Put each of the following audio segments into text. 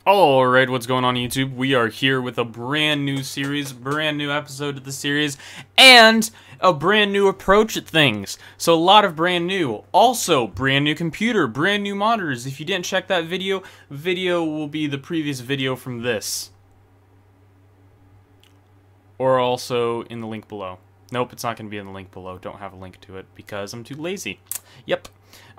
Alright, what's going on YouTube? We are here with a brand new series, brand new episode of the series, and a brand new approach at things. So a lot of brand new. Also, brand new computer, brand new monitors. If you didn't check that video will be the previous video from this. Or also in the link below. Nope, it's not going to be in the link below. Don't have a link to it because I'm too lazy. Yep.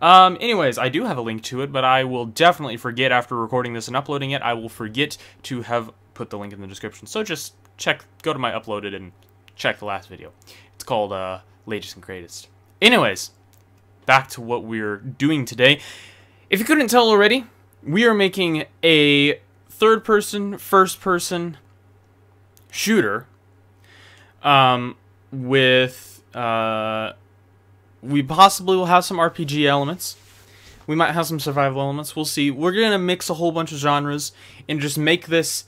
Anyways, I do have a link to it, but I will definitely forget after recording this and uploading it. I will forget to have put the link in the description. So just go to my uploaded and check the last video. It's called, Latest and Greatest. Anyways, back to what we're doing today. If you couldn't tell already, we are making a third-person, first-person shooter, we possibly will have some RPG elements. We might have some survival elements. We'll see. We're going to mix a whole bunch of genres and just make this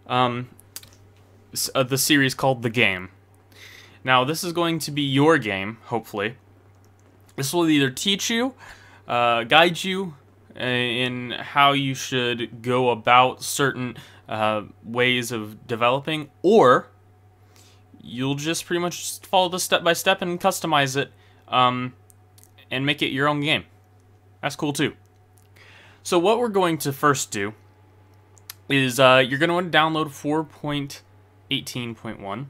the series called The Game. Now, this is going to be your game, hopefully. This will either teach you, guide you in how you should go about certain ways of developing, or you'll just pretty much follow the step-by-step and customize it and make it your own game. That's cool too. So what we're going to first do is you're going to want to download 4.18.1,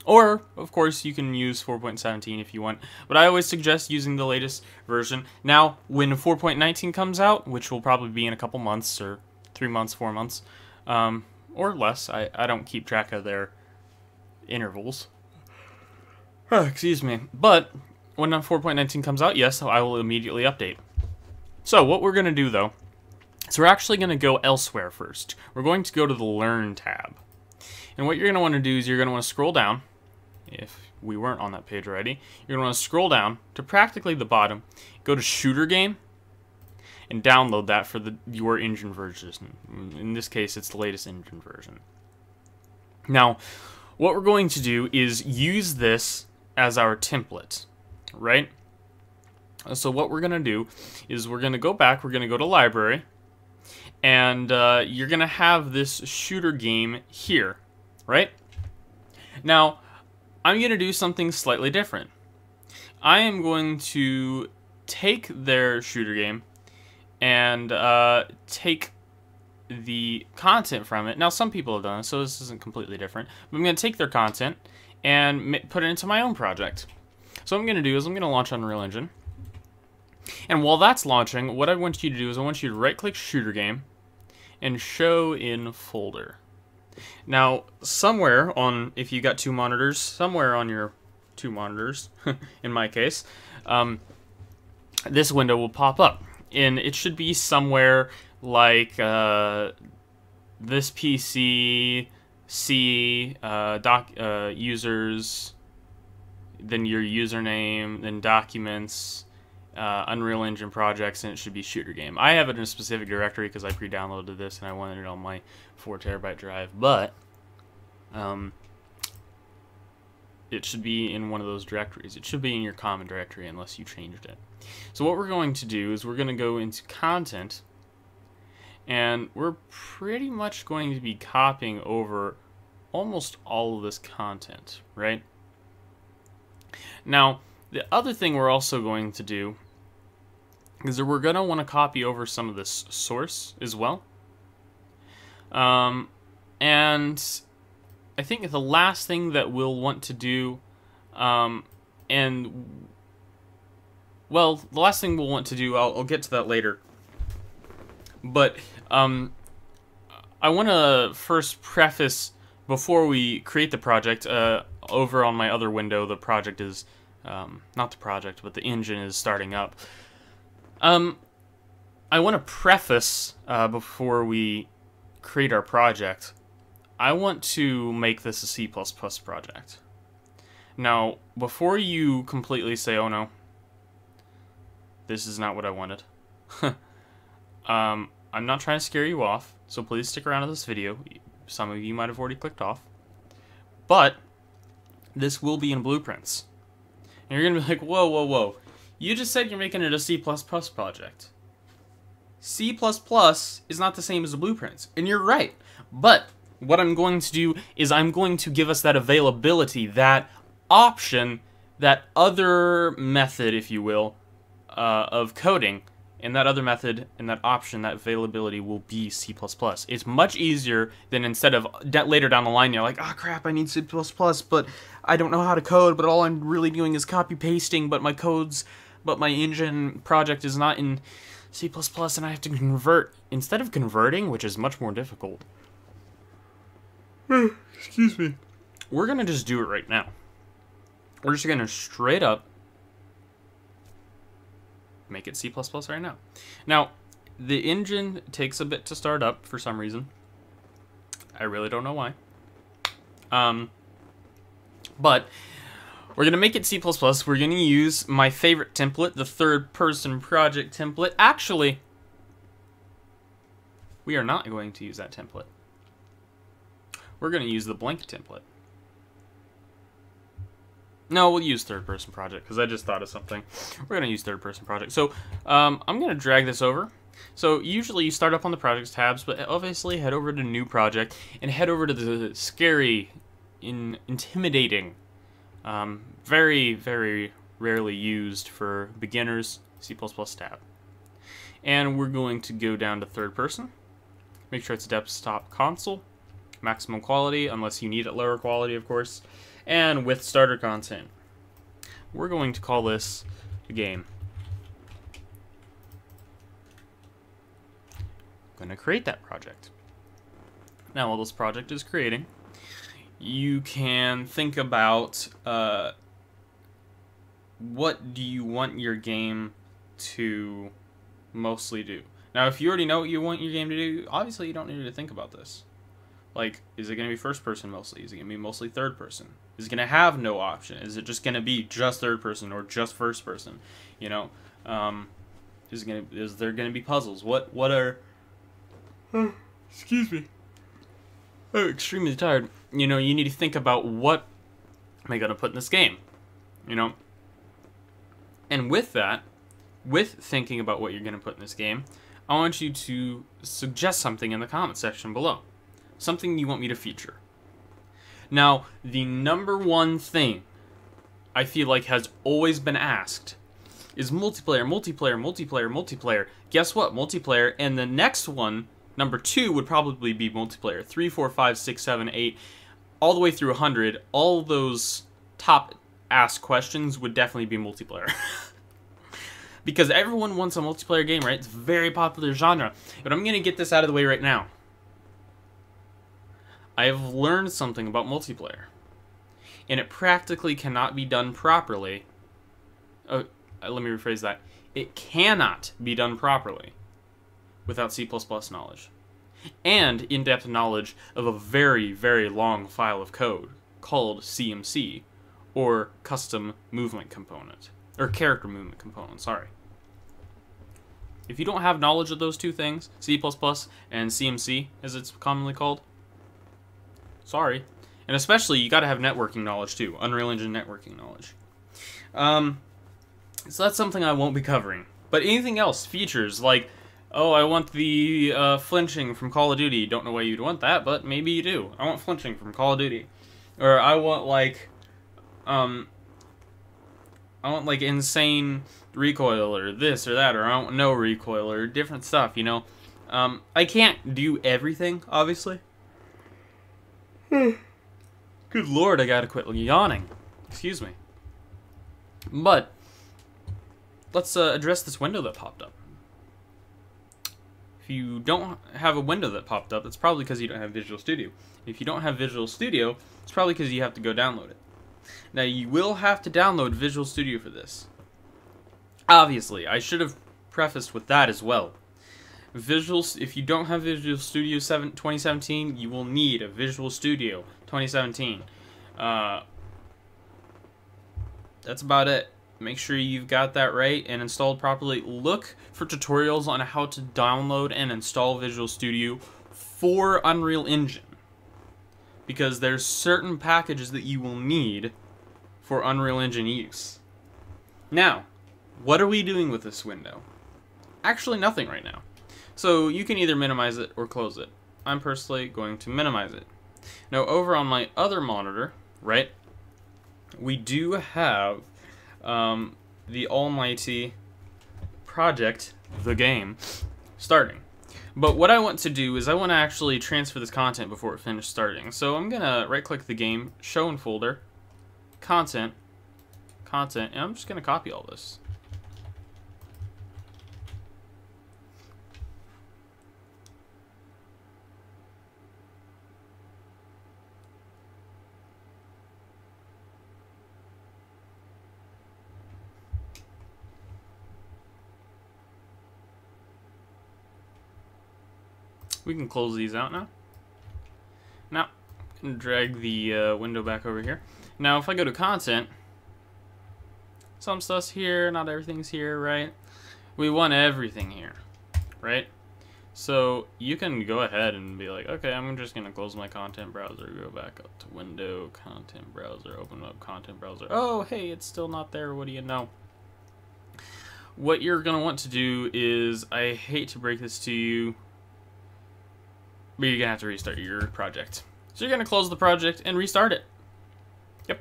or of course you can use 4.17 if you want, but I always suggest using the latest version. Now when 4.19 comes out, which will probably be in a couple months, or 3 months, 4 months, or less, I don't keep track of their intervals. Excuse me. But when 4.19 comes out, yes, I will immediately update. So what we're going to do, though, is we're actually going to go elsewhere first. We're going to go to the Learn tab. And what you're going to want to do is you're going to want to scroll down. If we weren't on that page already, you're going to want to scroll down to practically the bottom, go to Shooter Game, and download that for your engine version. In this case, it's the latest engine version. Now, what we're going to do is use this as our template, right? So what we're going to do is we're going to go back, we're going to go to library, and you're going to have this shooter game here, right? Now, I'm going to do something slightly different. I am going to take their shooter game and take the content from it. Now, some people have done this, so this isn't completely different. But I'm going to take their content and put it into my own project. So what I'm going to do is I'm going to launch Unreal Engine. And while that's launching, what I want you to do is I want you to right-click Shooter Game and Show in Folder. Now, somewhere on, if you got 2 monitors, somewhere on your 2 monitors, in my case, this window will pop up. And it should be somewhere like this PC, C, users, then your username, then documents, Unreal Engine projects, and it should be shooter game. I have it in a specific directory because I pre-downloaded this and I wanted it on my 4 terabyte drive, but it should be in one of those directories. It should be in your common directory unless you changed it. So what we're going to do is we're going to go into content, and we're pretty much going to be copying over almost all of this content, right? Now, the other thing we're also going to do is that we're going to want to copy over some of this source as well. And I think the last thing that we'll want to do, well, the last thing we'll want to do, I'll get to that later. But I want to first preface, before we create the project, over on my other window, the project is, not the project, but the engine is starting up. I want to preface, before we create our project, I want to make this a C++ project. Now, before you completely say, oh no, this is not what I wanted, I'm not trying to scare you off, so please stick around to this video. Some of you might have already clicked off. But this will be in Blueprints. And you're going to be like, whoa, whoa, whoa. You just said you're making it a C++ project. C++ is not the same as the blueprints, and you're right. But what I'm going to do is I'm going to give us that availability, that option, that other method, if you will, of coding. And that other method and that option, that availability will be C++. It's much easier than instead of later down the line, you're like, oh crap, I need C++, but I don't know how to code, but all I'm really doing is copy pasting, but my engine project is not in C++ and I have to convert. Instead of converting, which is much more difficult, excuse me, we're going to just do it right now. We're just going to straight up make it C++ right now. Now, the engine takes a bit to start up for some reason. I really don't know why. But we're going to make it C++. We're going to use my favorite template, the third-person project template. Actually, we are not going to use that template. We're going to use the blank template. No, we'll use third-person project, because I just thought of something. We're going to use third-person project. So, I'm going to drag this over. So, usually you start up on the projects tabs, but obviously head over to new project, and head over to the scary, intimidating, very, very rarely used for beginners, C++ tab. And we're going to go down to third-person. Make sure it's desktop console. Maximum quality, unless you need it lower quality, of course. And with starter content. We're going to call this a game. I'm going to create that project. Now, while this project is creating, you can think about what do you want your game to mostly do. Now, if you already know what you want your game to do, obviously you don't need to think about this. Like, is it going to be first person mostly? Is it going to be mostly third person? Is it going to have no option? Is it just going to be just third person or just first person? You know, is there going to be puzzles? What are? Excuse me. I'm extremely tired. You know, you need to think about what am I going to put in this game? You know, and with that, with thinking about what you're going to put in this game, I want you to suggest something in the comment section below. Something you want me to feature. Now, the number one thing I feel like has always been asked is multiplayer, multiplayer, multiplayer, multiplayer. Guess what? Multiplayer. And the next one, number 2, would probably be multiplayer. 3, 4, 5, 6, 7, 8, all the way through 100. All those top asked questions would definitely be multiplayer. Because everyone wants a multiplayer game, right? It's a very popular genre. But I'm going to get this out of the way right now. I have learned something about multiplayer, and it practically cannot be done properly. Let me rephrase that. It cannot be done properly without C++ knowledge, and in-depth knowledge of a very, very long file of code called CMC, or Custom Movement Component, or Character Movement Component, sorry. If you don't have knowledge of those two things, C++ and CMC, as it's commonly called, sorry. And especially, you gotta have networking knowledge too. Unreal Engine networking knowledge. So that's something I won't be covering. But anything else, features, like, oh, I want the flinching from Call of Duty. Don't know why you'd want that, but maybe you do. I want flinching from Call of Duty. Or I want, like, insane recoil, or this or that, or I want no recoil, or different stuff, you know? I can't do everything, obviously. Good lord, I gotta quit yawning. Excuse me. But let's address this window that popped up. If you don't have a window that popped up, it's probably because you don't have Visual Studio. If you don't have Visual Studio, it's probably because you have to go download it. Now, you will have to download Visual Studio for this. Obviously, I should have prefaced with that as well. If you don't have Visual Studio 2017, you will need a Visual Studio 2017. That's about it. Make sure you've got that right and installed properly. Look for tutorials on how to download and install Visual Studio for Unreal Engine, because there's certain packages that you will need for Unreal Engine use. Now, what are we doing with this window? Actually, nothing right now. So you can either minimize it or close it. I'm personally going to minimize it. Now over on my other monitor, right, we do have the almighty project, the game, starting. But what I want to do is I want to actually transfer this content before it finishes starting. So I'm going to right-click the game, show in folder, content, and I'm just going to copy all this. We can close these out now. Now, I'm going to drag the window back over here. Now, if I go to content, some stuff's here, not everything's here, right? We want everything here, right? So you can go ahead and be like, okay, I'm just going to close my content browser, go back up to window, content browser, open up content browser. Oh, hey, it's still not there. What do you know? What you're going to want to do is, I hate to break this to you, but you're going to have to restart your project. So you're going to close the project and restart it. Yep.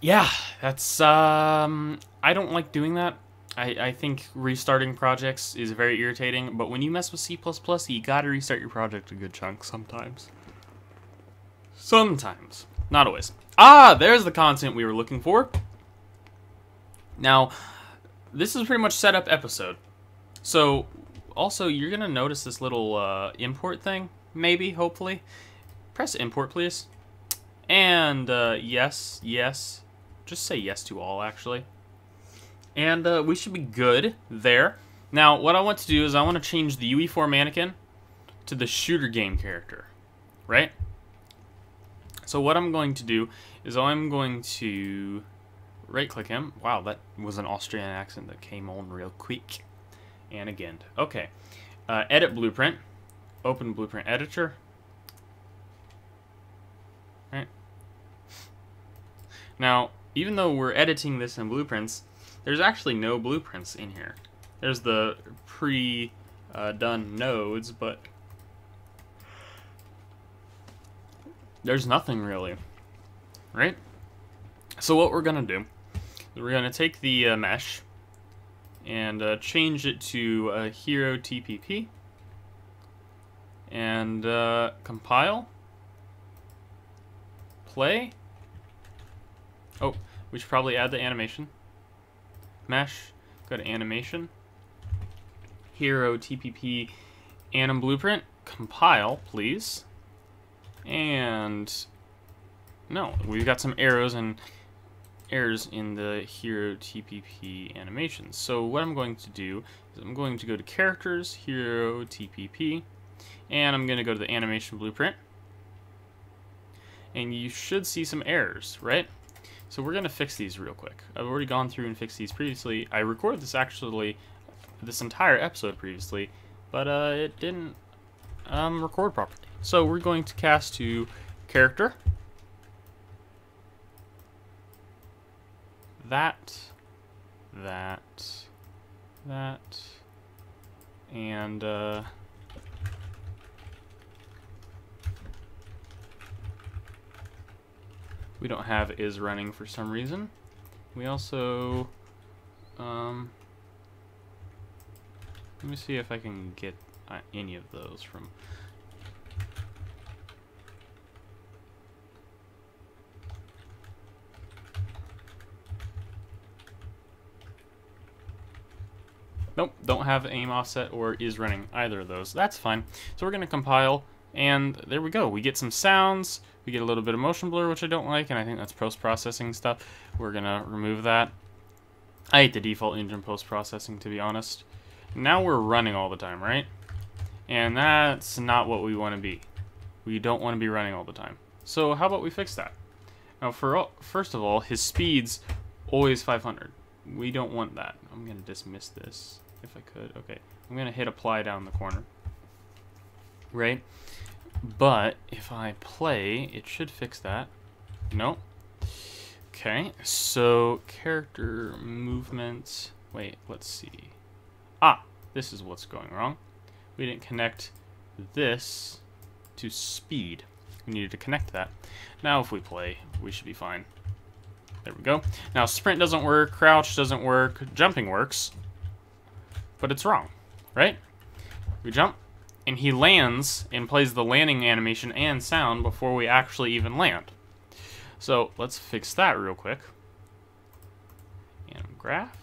Yeah, that's, I don't like doing that. I think restarting projects is very irritating, but when you mess with C++, you gotta restart your project a good chunk sometimes. Sometimes. Not always. Ah, there's the content we were looking for. Now, this is pretty much setup episode. So, also, you're gonna notice this little import thing, maybe, hopefully. Press import, please. And, yes, yes. Just say yes to all, actually. And we should be good there. Now, what I want to do is I want to change the UE4 mannequin to the shooter game character, right? So what I'm going to do is I'm going to right-click him. Wow, that was an Austrian accent that came on real quick. And again, okay. Edit blueprint. Open blueprint editor. Right. Now, even though we're editing this in blueprints, there's actually no blueprints in here. There's the pre-done nodes, but there's nothing really, right? So what we're gonna do is we're gonna take the mesh and change it to hero TPP and compile, play. Oh, we should probably add the animation. Mesh, go to animation, hero TPP anim blueprint, compile, please. And no, we've got some errors in the hero TPP animation. So what I'm going to do is I'm going to go to characters, hero TPP, and I'm going to go to the animation blueprint. And you should see some errors, right? So we're going to fix these real quick. I've already gone through and fixed these previously. I recorded this this entire episode previously, but it didn't record properly. So we're going to cast to character. That, and we don't have is running for some reason. We also, let me see if I can get any of those from. Nope, don't have aim offset or is running, either of those. That's fine. So we're going to compile, and there we go. We get some sounds, we get a little bit of motion blur, which I don't like, and I think that's post-processing stuff. We're going to remove that. I hate the default engine post-processing, to be honest. Now we're running all the time, right? And that's not what we want to be. We don't want to be running all the time. So how about we fix that? Now, first of all, his speed's always 500. We don't want that. I'm going to dismiss this if I could. Okay, I'm going to hit apply down the corner. Right? But if I play, it should fix that. No. Okay, so character movement. Wait, let's see. Ah, this is what's going wrong. We didn't connect this to speed. We needed to connect that. Now if we play, we should be fine. There we go. Now sprint doesn't work, crouch doesn't work, jumping works. But it's wrong, right? We jump, and he lands and plays the landing animation and sound before we actually even land. So let's fix that real quick. And graph.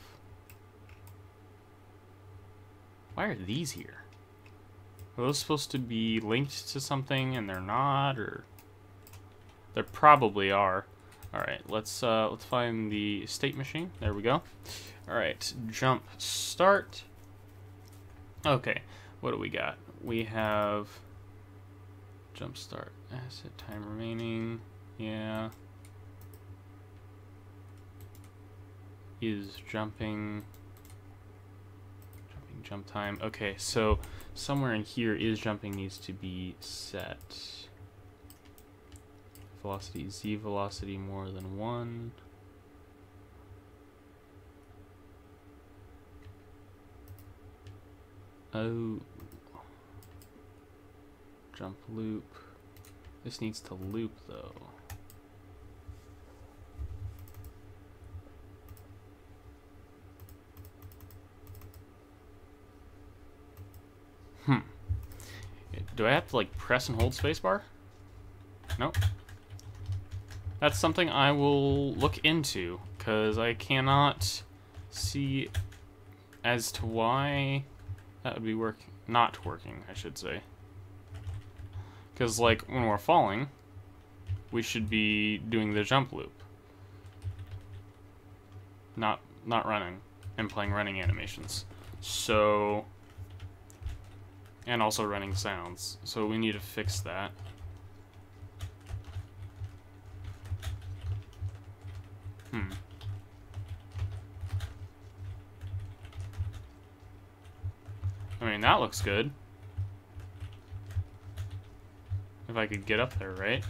Why are these here? Are those supposed to be linked to something and they're not, or they probably are. All right, let's find the state machine. There we go. All right, jump start. Okay, what do we got? We have jump start asset time remaining. Yeah. Is jumping jump time. Okay, so somewhere in here is jumping needs to be set. Velocity, Z velocity more than 1. Oh. Jump loop. This needs to loop though. Do I have to like press and hold spacebar? Nope. That's something I will look into, because I cannot see as to why that would be not working, I should say. Because like when we're falling, we should be doing the jump loop. Not running and playing running animations. So, and also running sounds. So we need to fix that. I mean, that looks good. If I could get up there, right?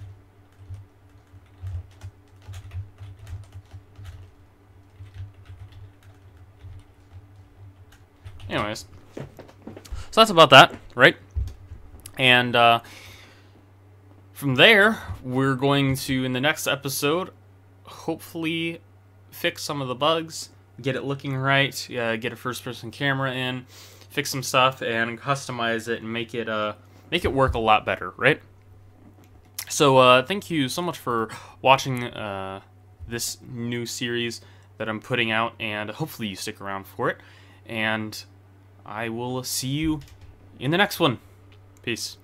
Anyways. So that's about that, right? And from there, we're going to, in the next episode, hopefully fix some of the bugs, get it looking right, get a first-person camera in, fix some stuff, and customize it and make it work a lot better, right? So thank you so much for watching this new series that I'm putting out, and hopefully you stick around for it. And I will see you in the next one. Peace.